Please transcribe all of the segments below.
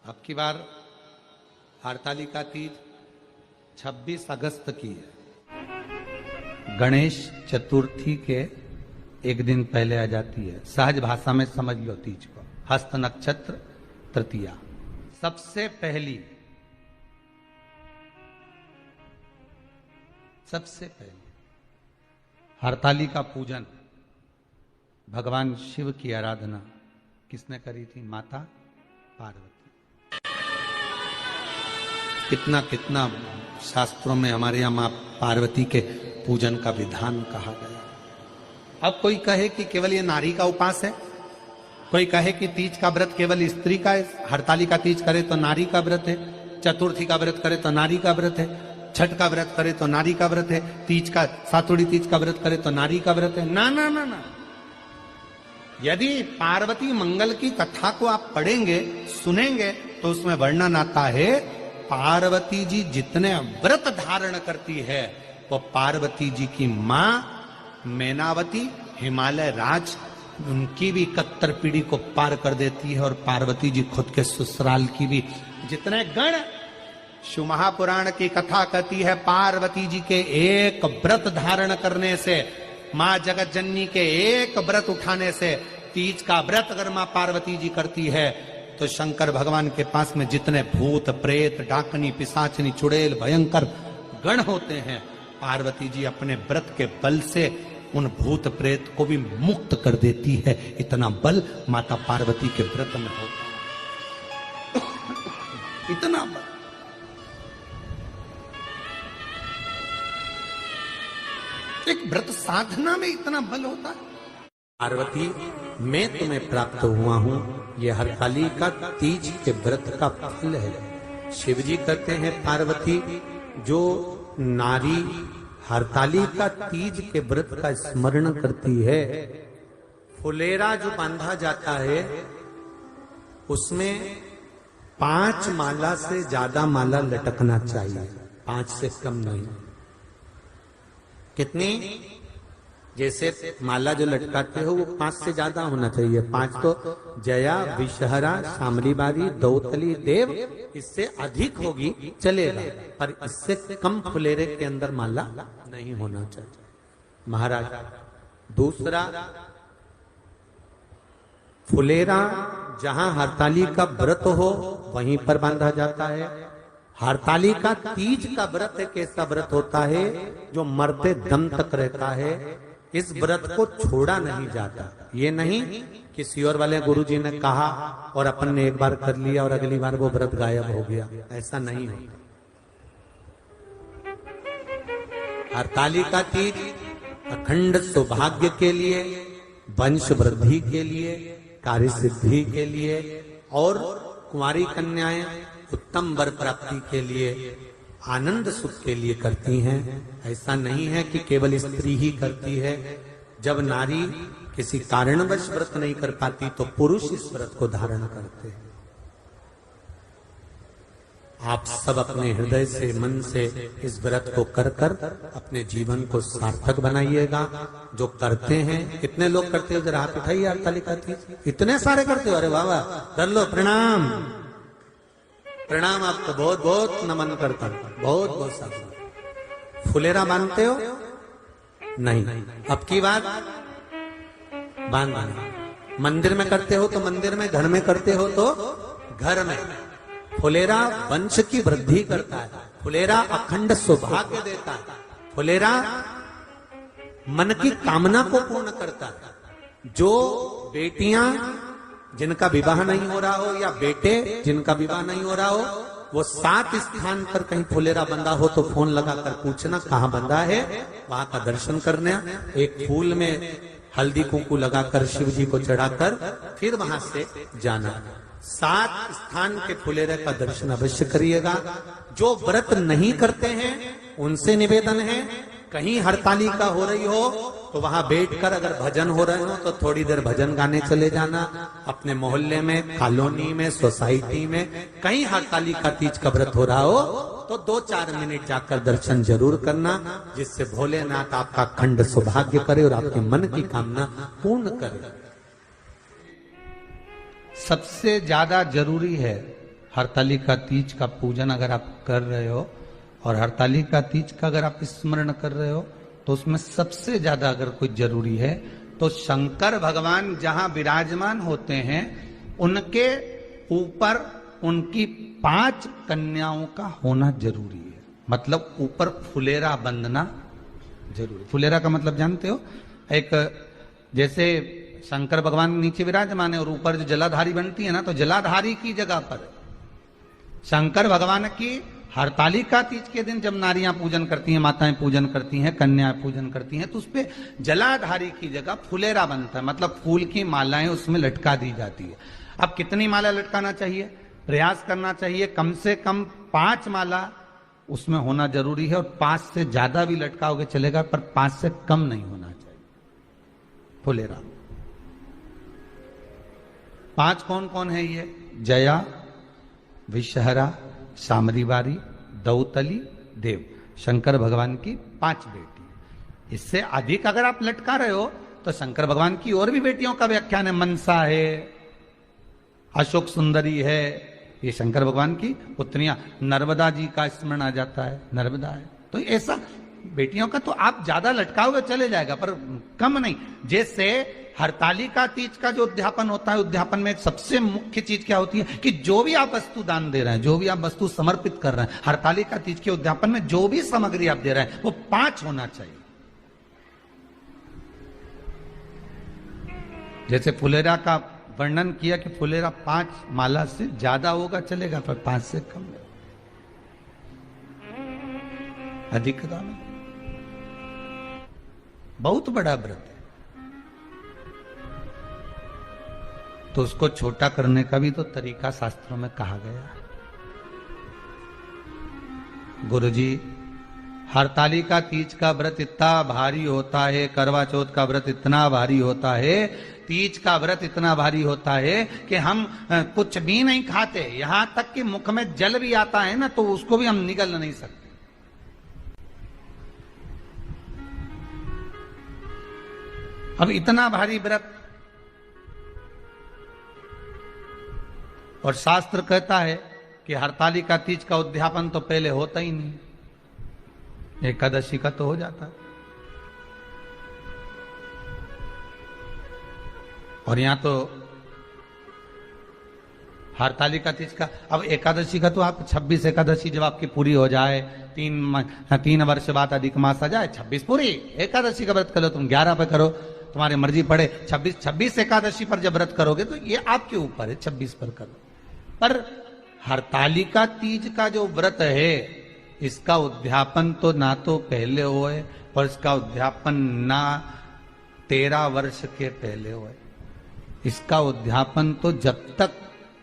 अब की बार हरतालिका तीज 26 अगस्त की है। गणेश चतुर्थी के एक दिन पहले आ जाती है। सहज भाषा में समझ लो तीज को। हस्त नक्षत्र तृतीया सबसे पहली हरतालिका पूजन, भगवान शिव की आराधना किसने करी थी? माता पार्वती। कितना कितना शास्त्रों में हमारे यहाँ मां पार्वती के पूजन का विधान कहा गया। अब कोई कहे कि केवल ये नारी का उपास है, कोई कहे कि तीज का व्रत केवल स्त्री का है, हरतालिका तीज करे तो नारी का व्रत है, चतुर्थी का व्रत करे तो नारी का व्रत है, छठ का व्रत करे तो नारी का व्रत है, तीज का सातुड़ी तीज का व्रत करे तो नारी का व्रत है। ना ना ना ना, यदि पार्वती मंगल की कथा को आप पढ़ेंगे सुनेंगे तो उसमें वर्णन आता है पार्वती जी जितने व्रत धारण करती है वो पार्वती जी की मां मैनावती हिमालय राज उनकी भी 71 पीढ़ी को पार कर देती है और पार्वती जी खुद के ससुराल की भी। जितने गण शिव महापुराण की कथा कहती है पार्वती जी के एक व्रत धारण करने से, मां जगत जननी के एक व्रत उठाने से, तीज का व्रत अगर मां पार्वती जी करती है तो शंकर भगवान के पास में जितने भूत प्रेत डाकनी पिशाचनी चुड़ैल भयंकर गण होते हैं, पार्वती जी अपने व्रत के बल से उन भूत प्रेत को भी मुक्त कर देती है। इतना बल माता पार्वती के व्रत में होता है। इतना बल। एक व्रत साधना में इतना बल होता है। पार्वती मैं तुम्हें प्राप्त हुआ हूं, यह हरतालिका तीज के व्रत का फल है। शिव जी कहते हैं पार्वती जो नारी हरतालिका तीज के व्रत का स्मरण करती है, फुलेरा जो बांधा जाता है उसमें 5 माला से ज्यादा माला लटकना चाहिए, 5 से कम नहीं। कितनी? जैसे माला जो लटकाते हो वो 5 से ज्यादा होना चाहिए। 5 तो जया विषहरा शामली बारी दौतली देव, इससे अधिक होगी चलेगा, पर इससे कम फुलेरे के अंदर माला नहीं होना चाहिए महाराज। दूसरा, फुलेरा जहां हरतालिका व्रत हो वहीं पर बांधा जाता है। हरतालिका तीज का व्रत एक ऐसा व्रत होता है जो मरते दम तक रहता है। इस व्रत को छोड़ा नहीं जाता। ये नहीं कि सियोर वाले गुरुजी ने कहा और अपन ने एक बार कर लिया और अगली बार वो व्रत गायब हो गया, ऐसा नहीं होता। हरतालिका तीज अखंड सौभाग्य के लिए, वंश वृद्धि के लिए, कार्य सिद्धि के लिए और कुंवारी कन्याएं उत्तम वर प्राप्ति के लिए, आनंद सुख के लिए करती हैं। ऐसा नहीं है कि केवल स्त्री ही करती है। जब नारी किसी कारणवश व्रत नहीं कर पाती तो पुरुष इस व्रत को धारण करते हैं। आप सब अपने हृदय से मन से इस व्रत को कर कर अपने जीवन को सार्थक बनाइएगा। जो करते हैं, कितने लोग करते हो जरा हाथ उठाइए। हरतालिका तीज इतने सारे करते हो, अरे वाह वाह, कर लो, प्रणाम प्रणाम, आपको बहुत बहुत नमन करता हूं, बहुत बहुत साधु। फुलेरा बांधते हो? नहीं, अब की बात बांधना। मंदिर में करते हो तो मंदिर में, घर में करते हो तो घर में। फुलेरा वंश की वृद्धि करता है, फुलेरा अखंड सौभाग्य देता है, फुलेरा मन की कामना को पूर्ण करता है। जो बेटियां जिनका विवाह नहीं हो रहा हो या बेटे जिनका विवाह नहीं हो रहा हो, वो 7 स्थान पर कहीं फुलेरा बंधा हो तो फोन लगाकर पूछना कहाँ बंधा है, वहां का दर्शन करना। एक फूल में हल्दी कुंकू लगाकर शिव जी को चढ़ाकर फिर वहां से जाना। 7 स्थान के फुलेरे का दर्शन अवश्य करिएगा। जो व्रत नहीं करते हैं उनसे निवेदन है, कहीं हरतालिका हो रही हो तो वहां बैठकर अगर भजन हो रहे हो तो थोड़ी देर भजन गाने चले जाना। अपने मोहल्ले में, कॉलोनी में, सोसाइटी में कहीं हरतालिका तीज का व्रत हो रहा हो तो 2-4 मिनट जाकर दर्शन जरूर करना, जिससे भोलेनाथ आपका अखंड सौभाग्य करे और आपके मन की कामना पूर्ण करे। सबसे ज्यादा जरूरी है हरतालिका तीज का पूजन अगर आप कर रहे हो और हरतालिका तीज का अगर आप स्मरण कर रहे हो तो उसमें सबसे ज्यादा अगर कोई जरूरी है तो शंकर भगवान जहां विराजमान होते हैं उनके ऊपर उनकी 5 कन्याओं का होना जरूरी है। मतलब ऊपर फुलेरा बंधना जरूरी। फुलेरा का मतलब जानते हो? एक जैसे शंकर भगवान नीचे विराजमान है और ऊपर जो जलाधारी बनती है ना, तो जलाधारी की जगह पर शंकर भगवान की हरतालिका तीज के दिन जब नारियां पूजन करती हैं, माताएं पूजन करती हैं, कन्याएं पूजन करती हैं, तो उस पे जलाधारी की जगह फुलेरा बनता है। मतलब फूल की मालाएं उसमें लटका दी जाती है। अब कितनी माला लटकाना चाहिए? प्रयास करना चाहिए कम से कम 5 माला उसमें होना जरूरी है, और 5 से ज्यादा भी लटकाओगे चलेगा, पर 5 से कम नहीं होना चाहिए फुलेरा। 5 कौन कौन है ये? जया, विषहरा, सामरीवारी, दौतली, देव। शंकर भगवान की 5 बेटी। इससे अधिक अगर आप लटका रहे हो तो शंकर भगवान की और भी बेटियों का व्याख्यान है। मनसा है, अशोक सुंदरी है, ये शंकर भगवान की पुत्रियां। नर्मदा जी का स्मरण आ जाता है, नर्मदा है। तो ऐसा बेटियों का तो आप ज्यादा लटकाओगे चले जाएगा, पर कम नहीं। जैसे हरतालिका तीज का जो उद्यापन होता है, उद्यापन में एक सबसे मुख्य चीज क्या होती है कि जो भी आप वस्तु दान दे रहे हैं, जो भी आप वस्तु समर्पित कर रहे हैं, हरतालिका तीज के उद्यापन में जो भी सामग्री आप दे रहे हैं वो 5 होना चाहिए। जैसे फुलेरा का वर्णन किया कि फुलेरा 5 माला से ज्यादा होगा चलेगा, पर 5 से कम नहीं, अधिक दान। बहुत बड़ा व्रत है, तो उसको छोटा करने का भी तो तरीका शास्त्रों में कहा गया है। गुरुजी, हरतालिका तीज का व्रत इतना भारी होता है, करवा चौथ का व्रत इतना भारी होता है, तीज का व्रत इतना भारी होता है कि हम कुछ भी नहीं खाते, यहां तक कि मुख में जल भी आता है ना, तो उसको भी हम निगल नहीं सकते। अब इतना भारी व्रत, और शास्त्र कहता है कि हरतालिका तीज का उद्यापन तो पहले होता ही नहीं, एकादशी का तो हो जाता है। और यहां तो हरतालिका तीज का, अब एकादशी का तो आप 26 एकादशी जब आपकी पूरी हो जाए, 3 वर्ष बाद अधिक मास आ जाए, 26 पूरी एकादशी का व्रत करो, तुम 11 पे करो, तुम्हारी मर्जी पड़े। 26 एकादशी पर जब व्रत करोगे तो ये आपके ऊपर है, 26 पर करो। पर हरतालिका तीज का जो व्रत है, इसका उद्यापन तो ना तो पहले होए, और इसका उद्यापन ना 13 वर्ष के पहले होए। इसका उद्यापन तो जब तक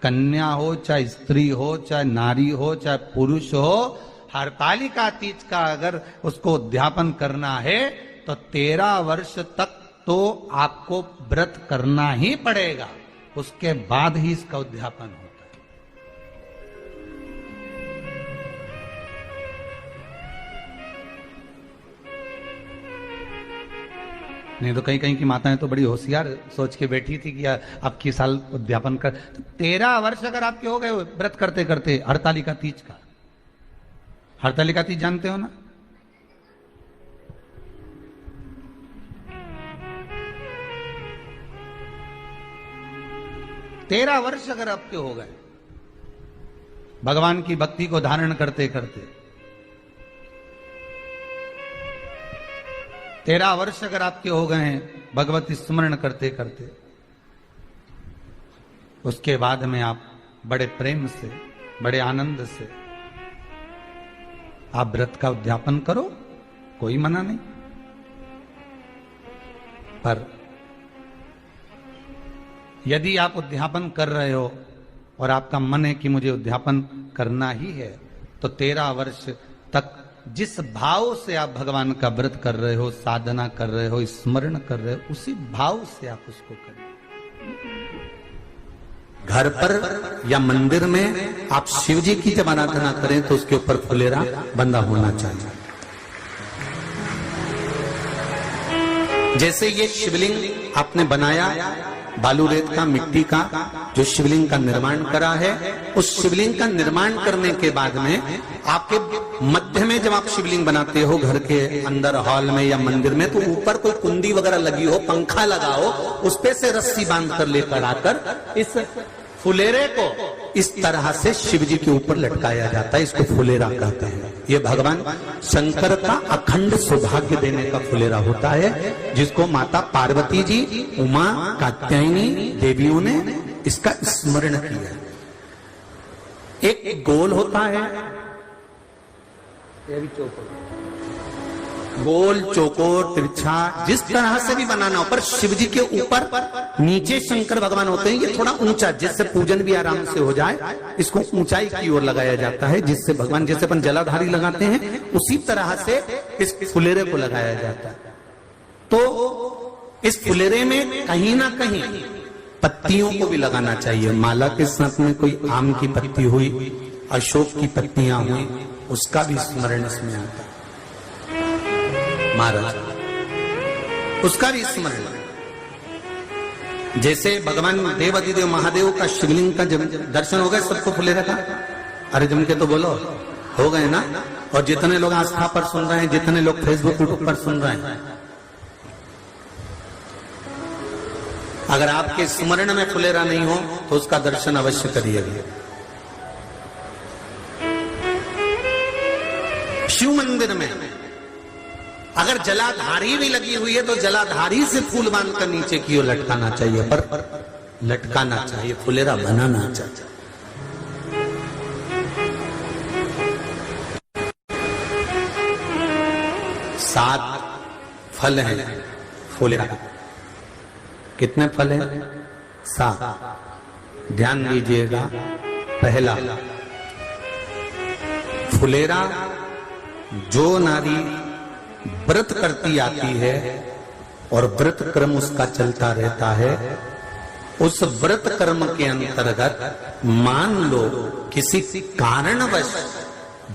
कन्या हो, चाहे स्त्री हो, चाहे नारी हो, चाहे पुरुष हो, हरतालिका तीज का अगर उसको उद्यापन करना है तो 13 वर्ष तक तो आपको व्रत करना ही पड़ेगा, उसके बाद ही इसका उद्यापन होता है। नहीं तो कहीं कहीं की माताएं तो बड़ी होशियार सोच के बैठी थी कि अब की साल उद्यापन कर, तो 13 वर्ष अगर आपके हो गए व्रत करते करते हरतालिका तीज का। हरतालिका तीज जानते हो ना? तेरह वर्ष अगर आपके हो गए भगवान की भक्ति को धारण करते करते, 13 वर्ष अगर आपके हो गए हैं भगवती स्मरण करते करते, उसके बाद में आप बड़े प्रेम से, बड़े आनंद से आप व्रत का उद्यापन करो, कोई मना नहीं। पर यदि आप उद्यापन कर रहे हो और आपका मन है कि मुझे उद्यापन करना ही है, तो 13 वर्ष तक जिस भाव से आप भगवान का व्रत कर रहे हो, साधना कर रहे हो, स्मरण कर रहे हो, उसी भाव से आप उसको करें। घर पर या मंदिर में आप शिव जी की जब आराधना करें तो उसके ऊपर फुलेरा बंधा होना चाहिए। जैसे ये शिवलिंग आपने बनाया, बालू रेत का, मिट्टी का जो शिवलिंग का निर्माण करा है, उस शिवलिंग का निर्माण करने के बाद में आपके मध्य में जब आप शिवलिंग बनाते हो घर के अंदर हॉल में या मंदिर में, तो ऊपर कोई कुंडी वगैरह लगी हो, पंखा लगा हो, उस पे से रस्सी बांध कर लेकर आकर इस फुलेरे को इस तरह से शिव जी के ऊपर लटकाया जाता है। इसको फुलेरा कहते हैं। ये भगवान शंकर का अखंड सौभाग्य देने का फुलेरा होता है, जिसको माता पार्वती जी, उमा, कात्यायनी देवियों ने इसका स्मरण किया। एक गोल होता है, गोल, चौकोर, तिरछा, जिस तरह से भी बनाना हो, पर शिव जी के ऊपर नीचे शंकर भगवान होते हैं। ये थोड़ा ऊंचा, जिससे पूजन भी आराम से हो जाए, इसको ऊंचाई की ओर लगाया जाता है, जिससे भगवान, जैसे अपन जलाधारी लगाते हैं, उसी तरह से इस फुलेरे को लगाया जाता है। तो इस फुलेरे में कहीं ना कहीं पत्तियों को भी लगाना चाहिए। माला के साथ में कोई आम की पत्ती हुई, अशोक की पत्तियां हुई, उसका भी स्मरण इसमें आता है महाराज, उसका भी स्मरण। जैसे भगवान देवाधिदेव महादेव का शिवलिंग का जब दर्शन हो गए सबको फुलेरा का, अरे जम के तो बोलो, हो गए ना। और जितने लोग आस्था पर सुन रहे हैं, जितने लोग फेसबुक यूट्यूब पर सुन रहे हैं, अगर आपके स्मरण में फुलेरा नहीं हो तो उसका दर्शन अवश्य करिएगा। शिव मंदिर में अगर जलाधारी भी लगी हुई है तो जलाधारी से फूल बांधकर नीचे की ओर लटकाना चाहिए, पर लटकाना चाहिए, फुलेरा बनाना चाहिए। सात फल हैं फुलेरा। कितने फल हैं? 7। ध्यान दीजिएगा। पहला, फुलेरा जो नारी व्रत करती आती है और व्रत कर्म उसका चलता रहता है, उस व्रत कर्म के अंतर्गत मान लो किसी कारणवश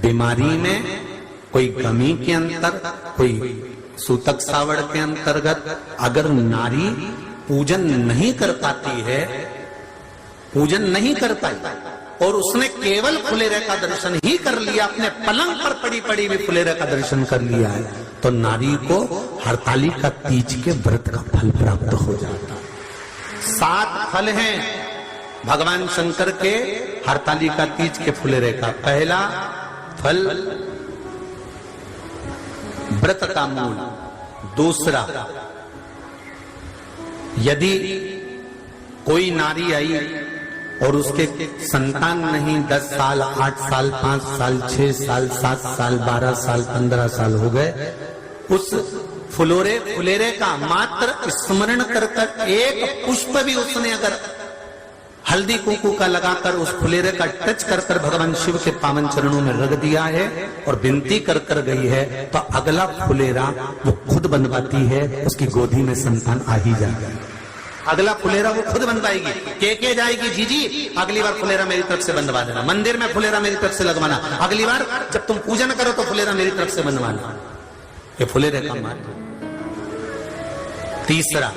बीमारी में, कोई गमी के अंतर, कोई सूतक सावड़ के अंतर्गत अगर नारी पूजन नहीं कर पाती है, पूजन नहीं कर पाई और उसने केवल फुलेरे का दर्शन ही कर लिया, अपने पलंग पर पड़ी पड़ी भी फुलेरे का दर्शन कर लिया है, तो नारी को हरतालिका तीज के व्रत का फल प्राप्त हो जाता है। 7 फल हैं भगवान शंकर के हरतालिका तीज के फुलेरे का। पहला फल व्रत का मूल। दूसरा, यदि कोई नारी आई और उसके संतान नहीं, 10 साल, 8 साल, 5 साल, 6 साल, 7 साल, 12 साल, 15 साल हो गए, उस फुलेरे का मात्र स्मरण कर एक पुष्प भी उसने अगर हल्दी कुंकू का लगाकर उस फुलेरे का टच कर भगवान शिव के पावन चरणों में रख दिया है और विनती कर गई है, तो अगला फुलेरा वो खुद बनवाती है, उसकी गोदी में संतान आ ही जाएगा। अगला फुलेरा वो खुद बनवाएगी, के जाएगी, जीजी अगली बार फुलेरा मेरी तरफ से बनवा देना, मंदिर में फुलेरा मेरी तरफ से लगवाना, अगली बार जब तुम पूजन करो तो फुलेरा मेरी तरफ से बनवाना। ये फुलेरे का महत्व। तीसरा,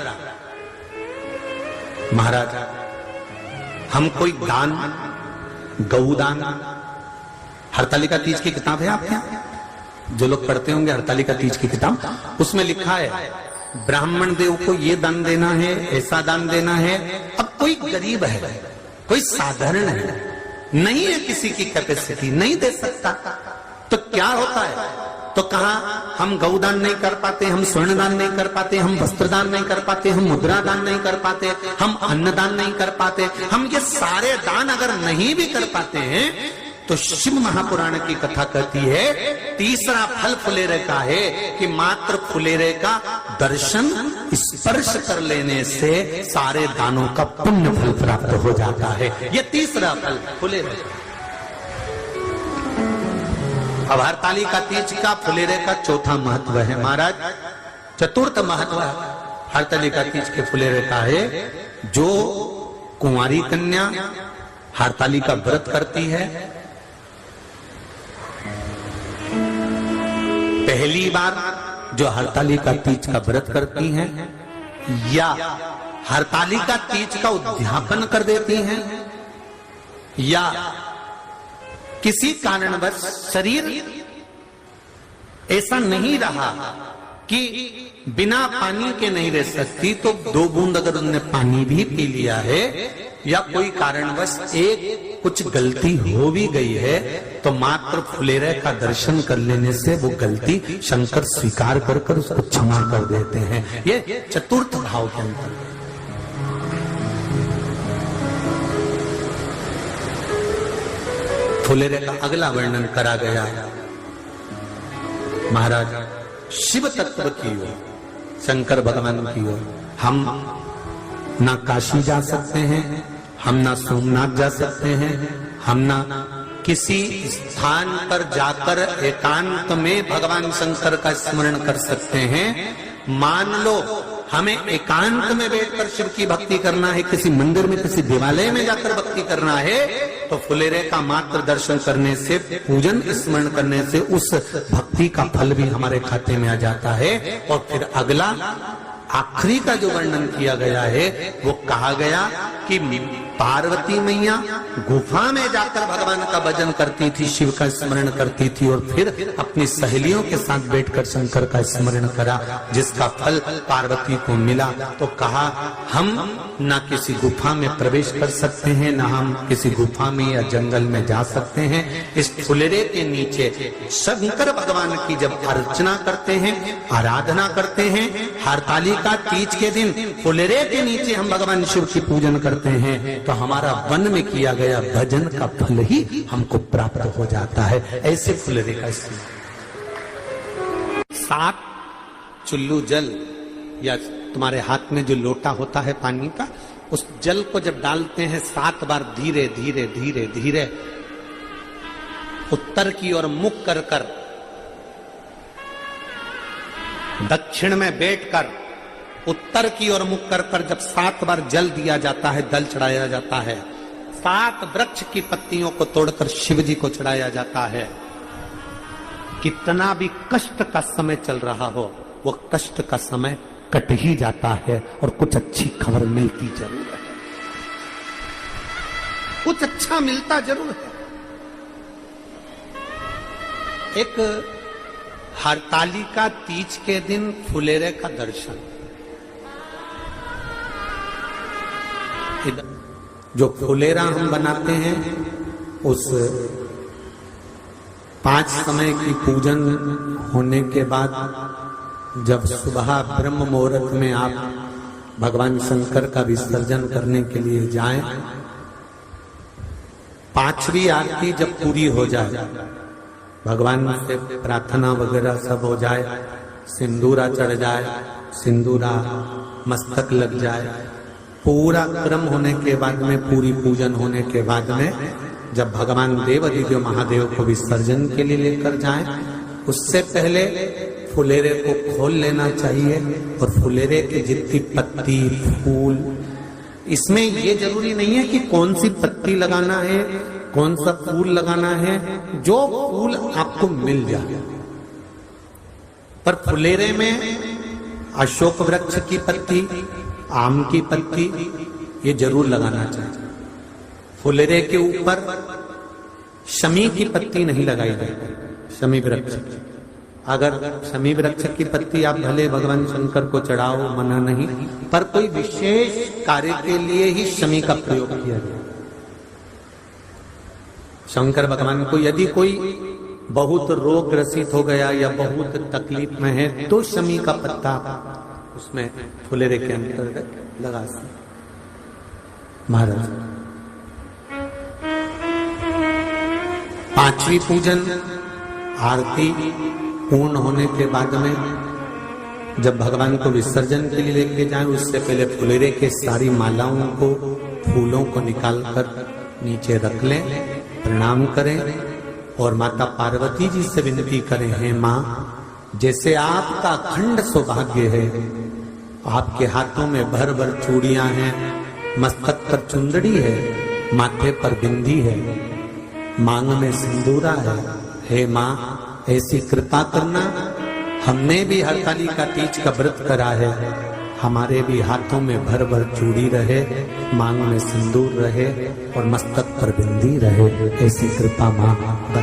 महाराज हम कोई दान, गौदान, हरतालिका तीज की किताब है आपके यहाँ, जो लोग पढ़ते होंगे हरतालिका तीज की किताब, उसमें लिखा है ब्राह्मण देव को ये दान देना है, ऐसा दान देना है। अब कोई गरीब है, कोई साधारण है, नहीं है किसी की कैपेसिटी, नहीं दे सकता, तो क्या होता है? तो कहा हम गौदान नहीं कर पाते, हम स्वर्ण दान नहीं कर पाते, हम वस्त्र दान नहीं कर पाते, हम मुद्रा दान नहीं कर पाते, हम अन्न दान नहीं कर पाते। हम ये सारे दान अगर नहीं भी कर पाते हैं तो शिव महापुराण की कथा कहती है तीसरा फल फुलेरे का है कि मात्र फुलेरे का दर्शन, स्पर्श कर लेने से सारे दानों का पुण्य फल प्राप्त हो जाता है। ये तीसरा फल फुलेरे। अब हरतालिका तीज का फुलेरे का चौथा महत्व है महाराज। चतुर्थ महत्व हरतालिका तीज के फुलेरे का है, जो कुंवारी कन्या हरतालिका व्रत करती है, पहली बार जो हरतालिका तीज का व्रत करती हैं, या हरतालिका तीज का उद्यापन कर देती हैं, या किसी कारणवश शरीर ऐसा नहीं रहा कि बिना पानी के नहीं रह सकती, तो 2 बूंद अगर उन्होंने पानी भी पी लिया है, या कोई कारणवश एक कुछ गलती हो भी गई है, तो मात्र फुलेरे का दर्शन कर लेने से वो गलती शंकर स्वीकार कर उसको क्षमा कर देते हैं। ये चतुर्थ भाव के अंतर। फुलेरे का अगला वर्णन करा गया महाराज शिव तत्व की ओर, शंकर भगवान की ओर। हम ना काशी जा सकते हैं, हम ना सोमनाथ जा सकते हैं, हम ना किसी स्थान पर जाकर एकांत में भगवान शंकर का स्मरण कर सकते हैं। मान लो हमें एकांत में बैठकर शिव की भक्ति करना है, किसी मंदिर में किसी देवालय में जाकर भक्ति करना है, तो फुलेरे का मात्र दर्शन करने से, पूजन स्मरण करने से उस भक्ति का फल भी हमारे खाते में आ जाता है। और फिर अगला आखिरी का जो वर्णन किया गया है, वो कहा गया कि पार्वती मैया गुफा में जाकर भगवान का भजन करती थी, शिव का स्मरण करती थी, और फिर अपनी सहेलियों के साथ बैठकर शंकर का स्मरण करा, जिसका फल पार्वती को मिला। तो कहा हम ना किसी गुफा में प्रवेश कर सकते हैं, ना हम किसी गुफा में या जंगल में जा सकते हैं। इस फुलेरे के नीचे शंकर भगवान की जब अर्चना करते हैं, आराधना करते हैं, हरतालिका तीज के दिन फुलेरे के नीचे हम भगवान शिव की पूजन करते हैं, तो हमारा वन में किया गया भजन का फल ही हमको प्राप्त हो जाता है। ऐसे फुलेरे का इस्तेमाल। 7 चुल्लू जल या तुम्हारे हाथ में जो लोटा होता है पानी का, उस जल को जब डालते हैं 7 बार धीरे धीरे धीरे धीरे उत्तर की ओर मुख कर कर, दक्षिण में बैठकर उत्तर की ओर मुख कर कर जब 7 बार जल दिया जाता है, दल चढ़ाया जाता है, 7 वृक्ष की पत्तियों को तोड़कर शिव जी को चढ़ाया जाता है। कितना भी कष्ट का समय चल रहा हो, वो कष्ट का समय कट ही जाता है और कुछ अच्छी खबर मिलती जरूर है, कुछ अच्छा मिलता जरूर है। एक हरतालिका तीज के दिन फुलेरे का दर्शन, जो फुलेरा हम बनाते हैं, उस 5 समय की पूजन होने के बाद जब सुबह ब्रह्म मुहूर्त में आप भगवान शंकर का विसर्जन करने के लिए जाएं, 5वीं आरती जब पूरी हो जाए, भगवान से प्रार्थना वगैरह सब हो जाए, सिंदूरा चढ़ जाए, सिंदूरा मस्तक लग जाए, पूरा क्रम होने के बाद में, पूरी पूजन होने के बाद में, जब भगवान देवादिदेव महादेव को विसर्जन के लिए लेकर जाएं, उससे पहले फुलेरे को खोल लेना चाहिए। और फुलेरे की जितनी पत्ती फूल, इसमें ये जरूरी नहीं है कि कौन सी पत्ती लगाना है, कौन सा फूल लगाना है, जो फूल आपको मिल जाए। पर फुलेरे में अशोक वृक्ष की पत्ती, आम की पत्ती, ये जरूर लगाना चाहिए। फुलेरे के ऊपर शमी की पत्ती नहीं लगाई जाती, शमी वृक्ष। अगर शमी वृक्ष की पत्ती आप भले भगवान शंकर को चढ़ाओ, मना नहीं, पर कोई विशेष कार्य के लिए ही शमी का प्रयोग किया जाए। शंकर भगवान को यदि कोई बहुत रोग ग्रसित हो गया या बहुत तकलीफ में है, तो शमी का पत्ता उसमें फुलेरे के अंतर्गत लगा सकते। महाराज 5वीं पूजन आरती पूर्ण होने के बाद में जब भगवान को विसर्जन के लिए लेके जाएं, उससे पहले फुलेरे के सारी मालाओं को, फूलों को निकालकर नीचे रख लें, प्रणाम करें और माता पार्वती जी से विनती करें, हे माँ, जैसे आपका अखंड सौभाग्य है, आपके हाथों में भर भर चूड़ियां हैं, मस्तक पर चुंदड़ी है, माथे पर बिंदी है, मांग में सिंदूरा है, हे माँ ऐसी कृपा करना। हमने भी हरतालिका तीज का व्रत करा है, हमारे भी हाथों में भर भर चूड़ी रहे, मांग में सिंदूर रहे और मस्तक पर बिंदी रहे। ऐसी कृपा माँ